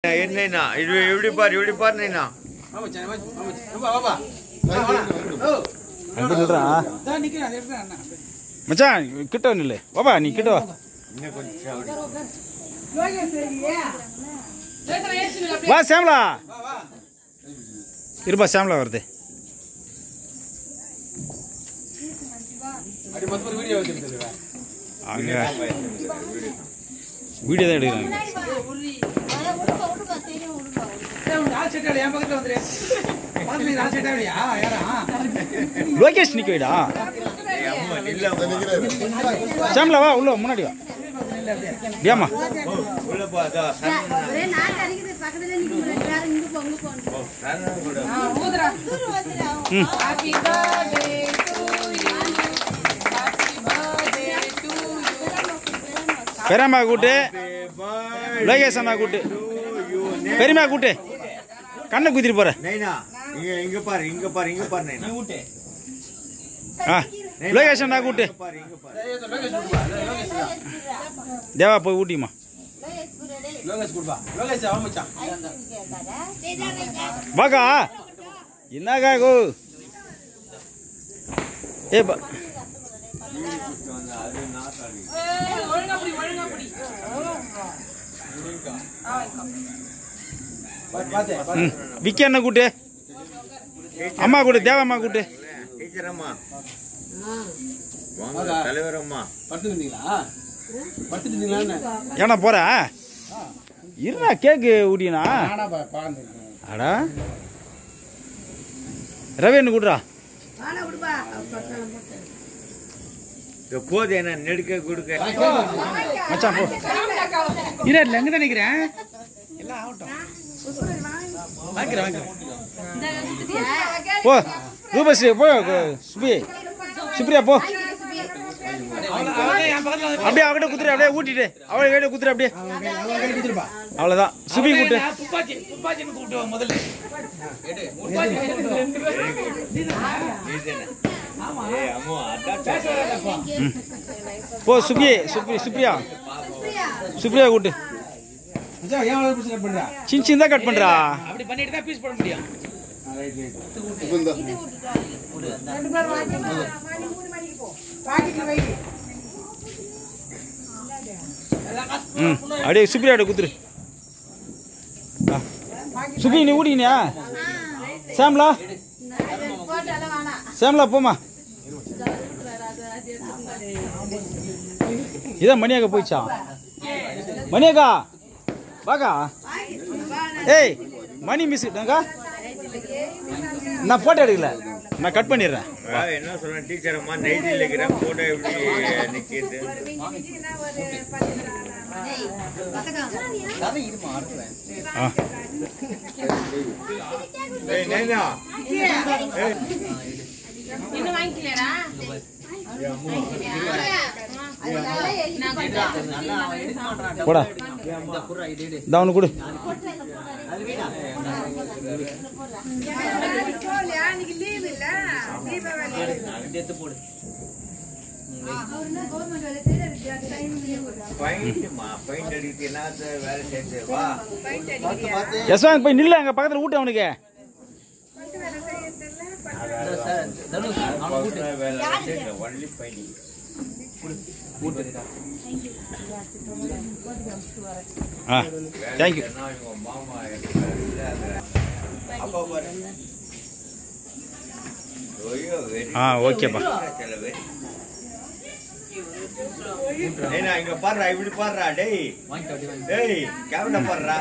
என்னைனா இது எப்படி பாரு நைனா மச்சான் கிட்ட நில்லு பாபா நீ கிட்ட வா வா சாம்லா இருப்பா சாம்லா வருது வீடியோ தான் எடுக்கிறாங்க லோகேஷ் நிக்கடா சாம்லா வா உள்ள முன்னாடி வா டியாமா உள்ள பாதா ஒரே நாக்கு அடிக்குது பக்கத்துல நிக்குது வேற இங்க போங்க போங்க சரண கூட ஊதுறா happy birthday to you happy birthday to you பெரியம்மா கூட்டு லோகேஷ் அண்ணா கூட்டு பெரியம்மா கூட்டு கண்ணை குத்திட்டு போற நைனா இங்க பாரு நைனா ஊட்டே லோகேஷ் அண்ணா கூட்டு தேவா போய் ஊட்டிமா வாக்கா என்னக்கா கோ ஏ விக்கி அண்ணா கூட்டு அம்மா கூட்டு தேவா அம்மா கூட்டு டீச்சர் அம்மா வாங்க தலைவர் அம்மா ஏன்னா போற இருடா கேக்கு ஊட்டினா அடா ரவி என்ன கூட்டுறா போது என்ன நெடுக்க கொடுக்க மச்சான் போ இல்ல எங்க தான் நிக்கிறேன் எல்லாம் ஆகட்டும் வாங்கிக்கிறேன் போ ரூபஸ்ரீ போ சுப்ரியா போ அப்படியே அவகிட்ட குத்துரு அப்படியே ஊட்டிட்டு அவளை கையில குத்துரு அப்படியே அவ்வளவுதான் சுபி கூட்டு போ சுப்ரியா கூட்டு சின்ன கட் பண்றா அப்படி பண்ணிட்டு தான் பீஸ் போட முடியும் அப்படியே சுப்ரியாட குத்துரு சுபி நீ ஊட்டினியா சாம்லா போமா இதான் மணியாக்கா போயிடுச்சா மணியாக்கா வாக்கா ஏய் மணி மிஸ் நான் போட்டோ எடுக்கல நான் கட் பண்ணிடுறேன் என்ன சொல்றேன் டீச்சர் அம்மா நைட்டில் இருக்கிறேன் போட்டோ எப்படி நிற்கிது இன்னும் வாங்கிக்கலடா போடா அவனு கொடு யஸ்வாந்த் போய் நில்ல அங்க பக்கத்துல ஊட்டு அவனுக்கு தேங்க்யூ ஓகேப்பா இங்க பாடுறா இப்படி பாடுறா டேய் கேமரா பாடுறா